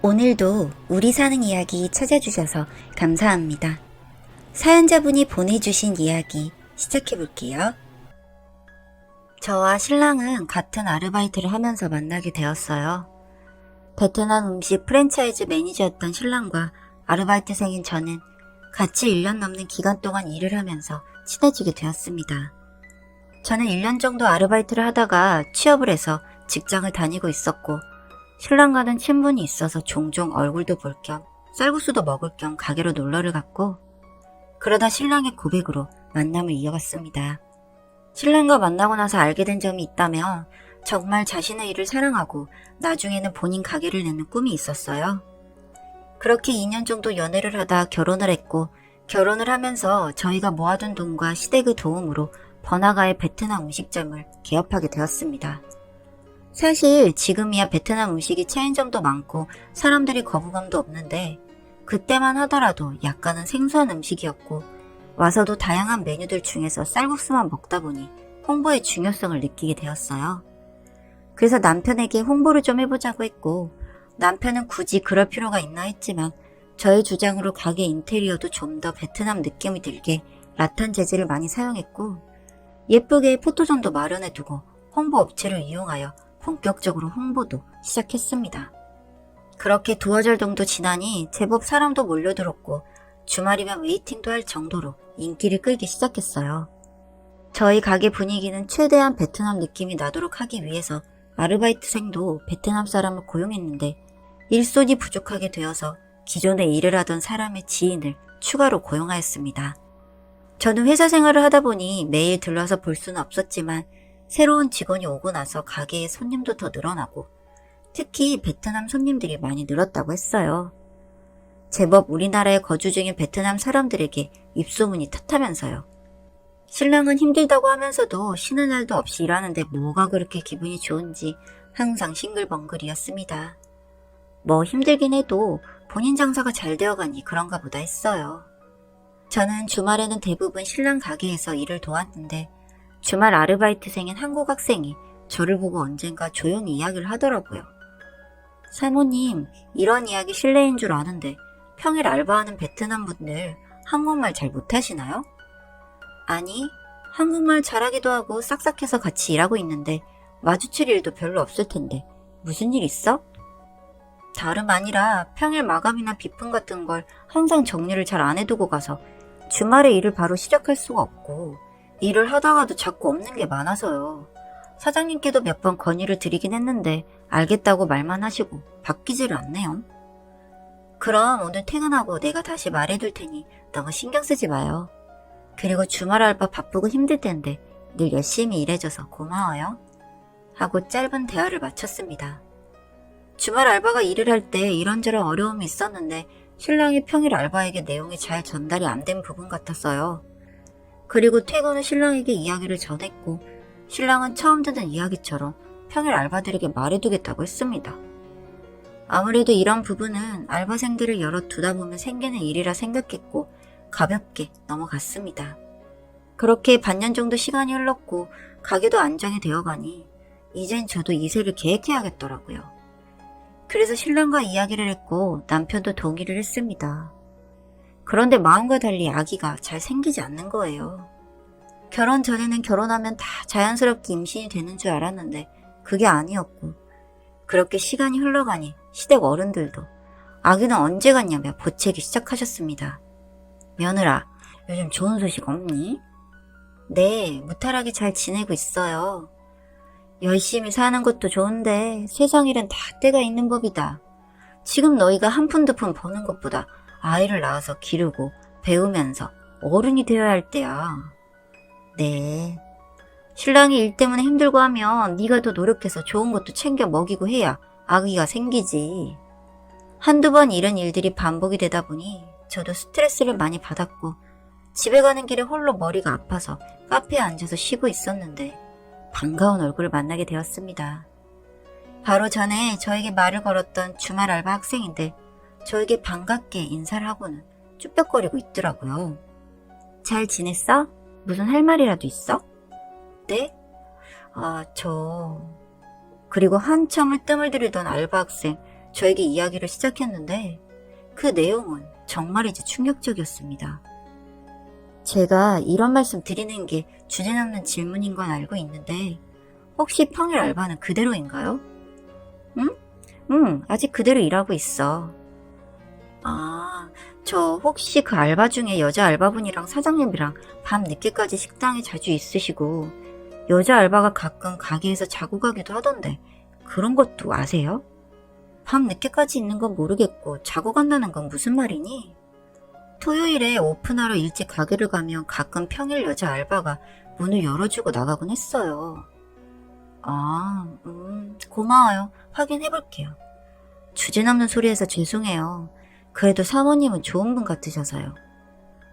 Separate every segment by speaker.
Speaker 1: 오늘도 우리 사는 이야기 찾아주셔서 감사합니다. 사연자분이 보내주신 이야기 시작해볼게요. 저와 신랑은 같은 아르바이트를 하면서 만나게 되었어요. 베트남 음식 프랜차이즈 매니저였던 신랑과 아르바이트생인 저는 같이 1년 넘는 기간 동안 일을 하면서 친해지게 되었습니다. 저는 1년 정도 아르바이트를 하다가 취업을 해서 직장을 다니고 있었고 신랑과는 친분이 있어서 종종 얼굴도 볼 겸 쌀국수도 먹을 겸 가게로 놀러를 갔고 그러다 신랑의 고백으로 만남을 이어갔습니다. 신랑과 만나고 나서 알게 된 점이 있다면 정말 자신의 일을 사랑하고 나중에는 본인 가게를 내는 꿈이 있었어요. 그렇게 2년 정도 연애를 하다 결혼을 했고 결혼을 하면서 저희가 모아둔 돈과 시댁의 도움으로 번화가의 베트남 음식점을 개업하게 되었습니다. 사실 지금이야 베트남 음식이 체인점도 많고 사람들이 거부감도 없는데 그때만 하더라도 약간은 생소한 음식이었고 와서도 다양한 메뉴들 중에서 쌀국수만 먹다 보니 홍보의 중요성을 느끼게 되었어요. 그래서 남편에게 홍보를 좀 해보자고 했고 남편은 굳이 그럴 필요가 있나 했지만 저의 주장으로 가게 인테리어도 좀 더 베트남 느낌이 들게 라탄 재질을 많이 사용했고 예쁘게 포토존도 마련해두고 홍보 업체를 이용하여 본격적으로 홍보도 시작했습니다. 그렇게 두어 달 정도 지나니 제법 사람도 몰려들었고 주말이면 웨이팅도 할 정도로 인기를 끌기 시작했어요. 저희 가게 분위기는 최대한 베트남 느낌이 나도록 하기 위해서 아르바이트생도 베트남 사람을 고용했는데 일손이 부족하게 되어서 기존에 일을 하던 사람의 지인을 추가로 고용하였습니다. 저는 회사 생활을 하다 보니 매일 들러서 볼 수는 없었지만 새로운 직원이 오고 나서 가게에 손님도 더 늘어나고 특히 베트남 손님들이 많이 늘었다고 했어요. 제법 우리나라에 거주 중인 베트남 사람들에게 입소문이 탔다면서요. 신랑은 힘들다고 하면서도 쉬는 날도 없이 일하는데 뭐가 그렇게 기분이 좋은지 항상 싱글벙글이었습니다. 뭐 힘들긴 해도 본인 장사가 잘 되어가니 그런가 보다 했어요. 저는 주말에는 대부분 신랑 가게에서 일을 도왔는데 주말 아르바이트생인 한국 학생이 저를 보고 언젠가 조용히 이야기를 하더라고요. 사모님, 이런 이야기 실례인 줄 아는데 평일 알바하는 베트남 분들 한국말 잘 못하시나요? 아니, 한국말 잘하기도 하고 싹싹해서 같이 일하고 있는데 마주칠 일도 별로 없을 텐데 무슨 일 있어? 다름 아니라 평일 마감이나 비품 같은 걸 항상 정리를 잘 안 해두고 가서 주말에 일을 바로 시작할 수가 없고 일을 하다가도 자꾸 없는 게 많아서요. 사장님께도 몇 번 건의를 드리긴 했는데 알겠다고 말만 하시고 바뀌지를 않네요. 그럼 오늘 퇴근하고 내가 다시 말해둘 테니 너무 신경 쓰지 마요. 그리고 주말 알바 바쁘고 힘들 텐데 늘 열심히 일해줘서 고마워요. 하고 짧은 대화를 마쳤습니다. 주말 알바가 일을 할 때 이런저런 어려움이 있었는데 신랑이 평일 알바에게 내용이 잘 전달이 안 된 부분 같았어요. 그리고 퇴근 후 신랑에게 이야기를 전했고 신랑은 처음 듣는 이야기처럼 평일 알바들에게 말해두겠다고 했습니다. 아무래도 이런 부분은 알바생들을 여럿 두다 보면 생기는 일이라 생각했고 가볍게 넘어갔습니다. 그렇게 반년 정도 시간이 흘렀고 가게도 안정이 되어가니 이젠 저도 이세를 계획해야겠더라고요. 그래서 신랑과 이야기를 했고 남편도 동의를 했습니다. 그런데 마음과 달리 아기가 잘 생기지 않는 거예요. 결혼 전에는 결혼하면 다 자연스럽게 임신이 되는 줄 알았는데 그게 아니었고 그렇게 시간이 흘러가니 시댁 어른들도 아기는 언제 갔냐며 보채기 시작하셨습니다. 며느라, 요즘 좋은 소식 없니? 네, 무탈하게 잘 지내고 있어요. 열심히 사는 것도 좋은데 세상 일은 다 때가 있는 법이다. 지금 너희가 한 푼 두 푼 버는 것보다 아이를 낳아서 기르고 배우면서 어른이 되어야 할 때야. 네. 신랑이 일 때문에 힘들고 하면 네가 더 노력해서 좋은 것도 챙겨 먹이고 해야 아기가 생기지. 한두 번 이런 일들이 반복이 되다 보니 저도 스트레스를 많이 받았고 집에 가는 길에 홀로 머리가 아파서 카페에 앉아서 쉬고 있었는데 반가운 얼굴을 만나게 되었습니다. 바로 전에 저에게 말을 걸었던 주말 알바 학생인데 저에게 반갑게 인사를 하고는 쭈뼛거리고 있더라고요. 잘 지냈어? 무슨 할 말이라도 있어? 네? 그리고 한참을 뜸을 들이던 알바 학생 저에게 이야기를 시작했는데 그 내용은 정말이지 충격적이었습니다. 제가 이런 말씀 드리는 게 주제넘는 질문인 건 알고 있는데 혹시 평일 알바는 그대로인가요? 응? 응, 아직 그대로 일하고 있어. 아, 저 혹시 그 알바 중에 여자 알바분이랑 사장님이랑 밤 늦게까지 식당에 자주 있으시고 여자 알바가 가끔 가게에서 자고 가기도 하던데 그런 것도 아세요? 밤 늦게까지 있는 건 모르겠고 자고 간다는 건 무슨 말이니? 토요일에 오픈하러 일찍 가게를 가면 가끔 평일 여자 알바가 문을 열어주고 나가곤 했어요. 아, 고마워요. 확인해볼게요. 주제넘는 소리해서 죄송해요. 그래도 사모님은 좋은 분 같으셔서요.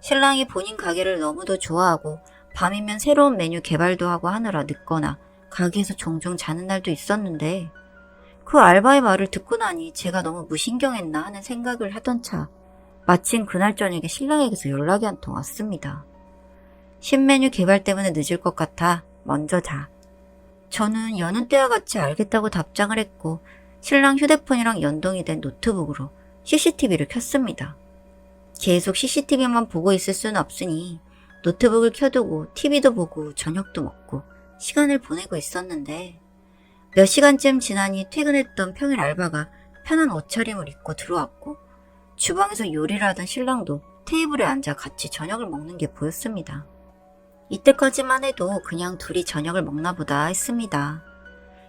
Speaker 1: 신랑이 본인 가게를 너무도 좋아하고 밤이면 새로운 메뉴 개발도 하고 하느라 늦거나 가게에서 종종 자는 날도 있었는데 그 알바의 말을 듣고 나니 제가 너무 무신경했나 하는 생각을 하던 차 마침 그날 저녁에 신랑에게서 연락이 한 통 왔습니다. 신메뉴 개발 때문에 늦을 것 같아 먼저 자. 저는 여는 때와 같이 알겠다고 답장을 했고 신랑 휴대폰이랑 연동이 된 노트북으로 CCTV를 켰습니다. 계속 CCTV만 보고 있을 수는 없으니 노트북을 켜두고 TV도 보고 저녁도 먹고 시간을 보내고 있었는데 몇 시간쯤 지나니 퇴근했던 평일 알바가 편한 옷차림을 입고 들어왔고 주방에서 요리를 하던 신랑도 테이블에 앉아 같이 저녁을 먹는 게 보였습니다. 이때까지만 해도 그냥 둘이 저녁을 먹나 보다 했습니다.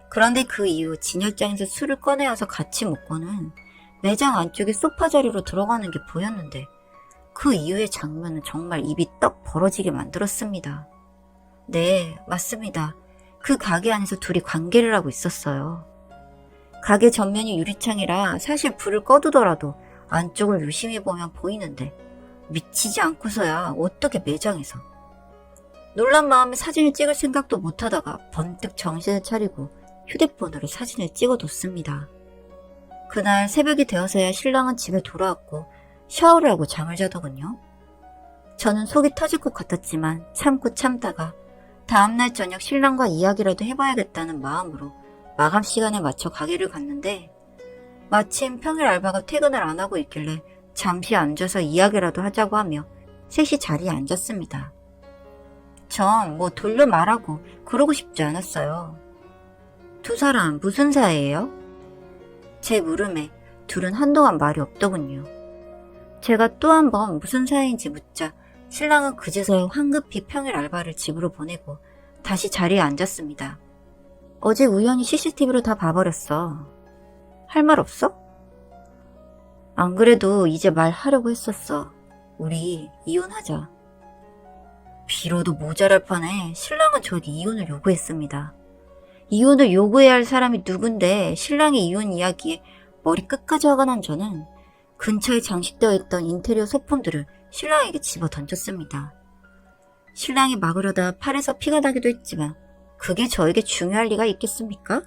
Speaker 1: 그런데 그 이후 진열장에서 술을 꺼내와서 같이 먹고는 매장 안쪽에 소파 자리로 들어가는 게 보였는데 그 이후의 장면은 정말 입이 떡 벌어지게 만들었습니다. 네, 맞습니다. 그 가게 안에서 둘이 관계를 하고 있었어요. 가게 전면이 유리창이라 사실 불을 꺼두더라도 안쪽을 유심히 보면 보이는데 미치지 않고서야 어떻게 매장에서. 놀란 마음에 사진을 찍을 생각도 못하다가 번뜩 정신을 차리고 휴대폰으로 사진을 찍어뒀습니다. 그날 새벽이 되어서야 신랑은 집에 돌아왔고 샤워를 하고 잠을 자더군요. 저는 속이 터질 것 같았지만 참고 참다가 다음날 저녁 신랑과 이야기라도 해봐야겠다는 마음으로 마감 시간에 맞춰 가게를 갔는데 마침 평일 알바가 퇴근을 안 하고 있길래 잠시 앉아서 이야기라도 하자고 하며 셋이 자리에 앉았습니다. 전 뭐 돌려 말하고 그러고 싶지 않았어요. 두 사람 무슨 사이예요? 제 물음에 둘은 한동안 말이 없더군요. 제가 또 한 번 무슨 사이인지 묻자 신랑은 그제서야 황급히 평일 알바를 집으로 보내고 다시 자리에 앉았습니다. 어제 우연히 CCTV로 다 봐버렸어. 할 말 없어? 안 그래도 이제 말하려고 했었어. 우리 이혼하자. 비로도 모자랄 판에 신랑은 저에게 이혼을 요구했습니다. 이혼을 요구해야 할 사람이 누군데 신랑의 이혼 이야기에 머리 끝까지 화가 난 저는 근처에 장식되어 있던 인테리어 소품들을 신랑에게 집어 던졌습니다. 신랑이 막으려다 팔에서 피가 나기도 했지만 그게 저에게 중요할 리가 있겠습니까?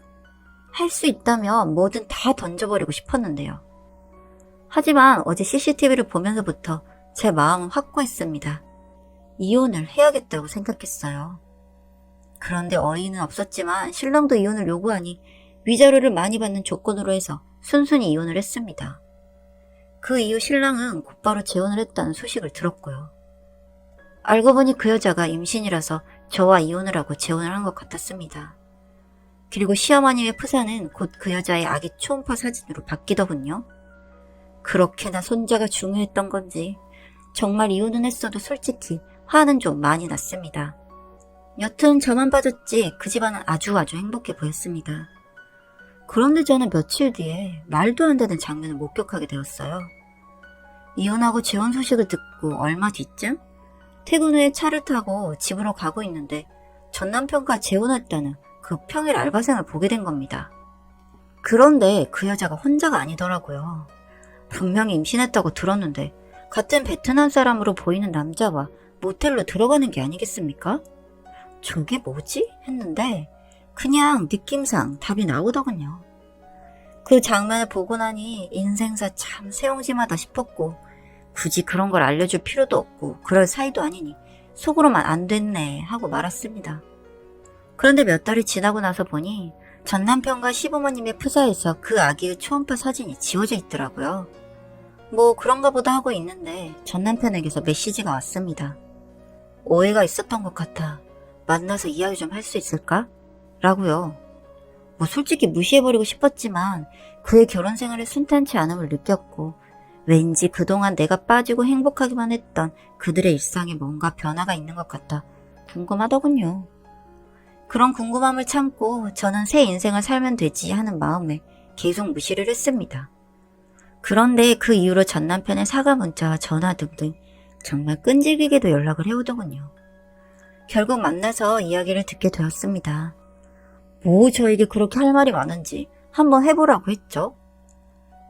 Speaker 1: 할 수 있다면 뭐든 다 던져버리고 싶었는데요. 하지만 어제 CCTV를 보면서부터 제 마음은 확고했습니다. 이혼을 해야겠다고 생각했어요. 그런데 어이는 없었지만 신랑도 이혼을 요구하니 위자료를 많이 받는 조건으로 해서 순순히 이혼을 했습니다. 그 이후 신랑은 곧바로 재혼을 했다는 소식을 들었고요. 알고 보니 그 여자가 임신이라서 저와 이혼을 하고 재혼을 한 것 같았습니다. 그리고 시어머님의 프사는 곧 그 여자의 아기 초음파 사진으로 바뀌더군요. 그렇게나 손자가 중요했던 건지 정말 이혼은 했어도 솔직히 화는 좀 많이 났습니다. 여튼 저만 빠졌지 그 집안은 아주 행복해 보였습니다. 그런데 저는 며칠 뒤에 말도 안 되는 장면을 목격하게 되었어요. 이혼하고 재혼 소식을 듣고 얼마 뒤쯤 퇴근 후에 차를 타고 집으로 가고 있는데 전 남편과 재혼했다는 그 평일 알바생을 보게 된 겁니다. 그런데 그 여자가 혼자가 아니더라고요. 분명히 임신했다고 들었는데 같은 베트남 사람으로 보이는 남자와 모텔로 들어가는 게 아니겠습니까? 저게 뭐지? 했는데 그냥 느낌상 답이 나오더군요. 그 장면을 보고 나니 인생사 참 세옹지마다 싶었고 굳이 그런 걸 알려줄 필요도 없고 그럴 사이도 아니니 속으로만 안 됐네 하고 말았습니다. 그런데 몇 달이 지나고 나서 보니 전 남편과 시부모님의 프사에서 그 아기의 초음파 사진이 지워져 있더라고요. 뭐 그런가 보다 하고 있는데 전 남편에게서 메시지가 왔습니다. 오해가 있었던 것 같아. 만나서 이야기 좀 할 수 있을까? 라고요. 뭐 솔직히 무시해버리고 싶었지만 그의 결혼 생활에 순탄치 않음을 느꼈고 왠지 그동안 내가 빠지고 행복하기만 했던 그들의 일상에 뭔가 변화가 있는 것 같아 궁금하더군요. 그런 궁금함을 참고 저는 새 인생을 살면 되지 하는 마음에 계속 무시를 했습니다. 그런데 그 이후로 전 남편의 사과 문자와 전화 등등 정말 끈질기게도 연락을 해오더군요. 결국 만나서 이야기를 듣게 되었습니다. 뭐 저에게 그렇게 할 말이 많은지 한번 해보라고 했죠.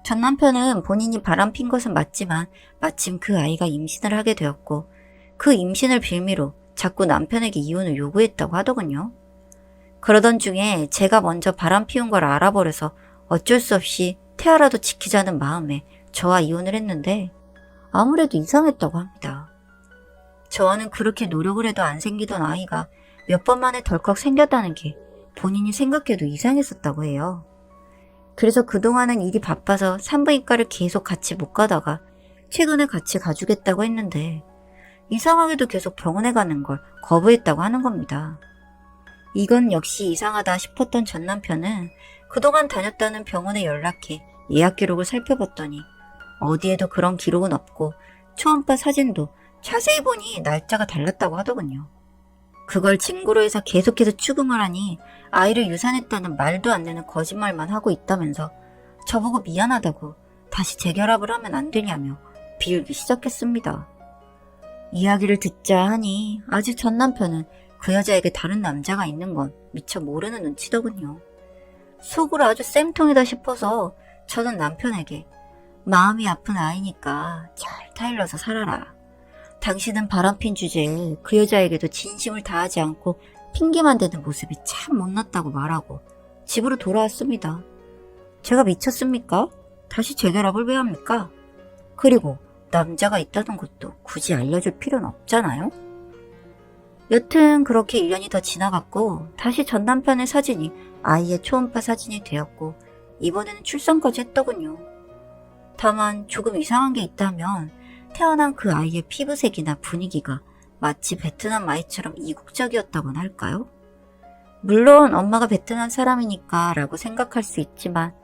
Speaker 1: 전 남편은 본인이 바람핀 것은 맞지만 마침 그 아이가 임신을 하게 되었고 그 임신을 빌미로 자꾸 남편에게 이혼을 요구했다고 하더군요. 그러던 중에 제가 먼저 바람피운 걸 알아버려서 어쩔 수 없이 태아라도 지키자는 마음에 저와 이혼을 했는데 아무래도 이상했다고 합니다. 저와는 그렇게 노력을 해도 안 생기던 아이가 몇 번 만에 덜컥 생겼다는 게 본인이 생각해도 이상했었다고 해요. 그래서 그동안은 일이 바빠서 산부인과를 계속 같이 못 가다가 최근에 같이 가주겠다고 했는데 이상하게도 계속 병원에 가는 걸 거부했다고 하는 겁니다. 이건 역시 이상하다 싶었던 전 남편은 그동안 다녔다는 병원에 연락해 예약 기록을 살펴봤더니 어디에도 그런 기록은 없고 초음파 사진도 자세히 보니 날짜가 달랐다고 하더군요. 그걸 증거로 해서 계속해서 추궁을 하니 아이를 유산했다는 말도 안 되는 거짓말만 하고 있다면서 저보고 미안하다고 다시 재결합을 하면 안 되냐며 빌기 시작했습니다. 이야기를 듣자 하니 아직 전 남편은 그 여자에게 다른 남자가 있는 건 미처 모르는 눈치더군요. 속으로 아주 쌤통이다 싶어서 저는 남편에게 마음이 아픈 아이니까 잘 타일러서 살아라. 당신은 바람핀 주제에 그 여자에게도 진심을 다하지 않고 핑계만 대는 모습이 참 못났다고 말하고 집으로 돌아왔습니다. 제가 미쳤습니까? 다시 재결합을 왜 합니까? 그리고 남자가 있다는 것도 굳이 알려줄 필요는 없잖아요? 여튼 그렇게 1년이 더 지나갔고 다시 전 남편의 사진이 아이의 초음파 사진이 되었고 이번에는 출산까지 했더군요. 다만 조금 이상한 게 있다면 태어난 그 아이의 피부색이나 분위기가 마치 베트남 아이처럼 이국적이었다고나 할까요? 물론 엄마가 베트남 사람이니까 라고 생각할 수 있지만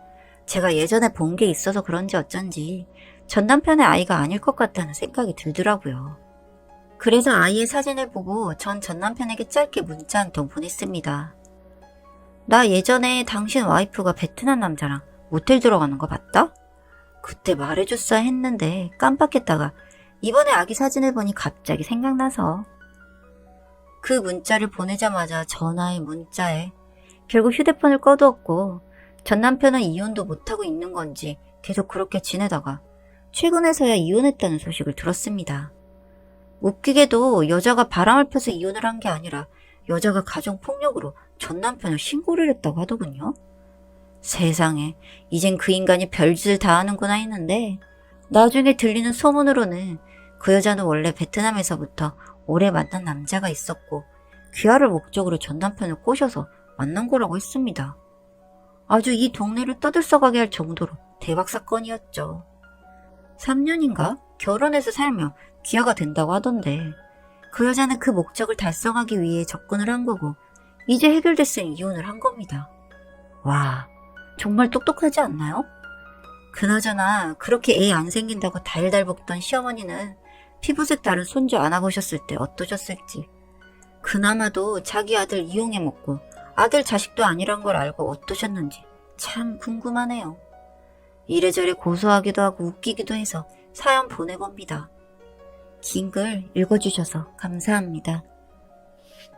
Speaker 1: 제가 예전에 본 게 있어서 그런지 어쩐지 전 남편의 아이가 아닐 것 같다는 생각이 들더라고요. 그래서 아이의 사진을 보고 전 남편에게 짧게 문자 한 통 보냈습니다. 나 예전에 당신 와이프가 베트남 남자랑 모텔 들어가는 거 봤다? 그때 말해줬어야 했는데 깜빡했다가 이번에 아기 사진을 보니 갑자기 생각나서 그 문자를 보내자마자 전화에 문자에 결국 휴대폰을 꺼두었고 전 남편은 이혼도 못하고 있는 건지 계속 그렇게 지내다가 최근에서야 이혼했다는 소식을 들었습니다. 웃기게도 여자가 바람을 펴서 이혼을 한 게 아니라 여자가 가정폭력으로 전 남편을 신고를 했다고 하더군요. 세상에 이젠 그 인간이 별짓을 다 하는구나 했는데 나중에 들리는 소문으로는 그 여자는 원래 베트남에서부터 오래 만난 남자가 있었고 귀화를 목적으로 전 남편을 꼬셔서 만난 거라고 했습니다. 아주 이 동네를 떠들썩하게 할 정도로 대박 사건이었죠. 3년인가 결혼해서 살며 귀화가 된다고 하던데 그 여자는 그 목적을 달성하기 위해 접근을 한 거고 이제 해결됐으니 이혼을 한 겁니다. 와, 정말 똑똑하지 않나요? 그나저나 그렇게 애 안 생긴다고 달달 볶던 시어머니는 피부색 다른 손주 안아보셨을 때 어떠셨을지. 그나마도 자기 아들 이용해 먹고 아들 자식도 아니란 걸 알고 어떠셨는지 참 궁금하네요. 이래저래 고소하기도 하고 웃기기도 해서 사연 보내봅니다. 긴 글 읽어주셔서 감사합니다.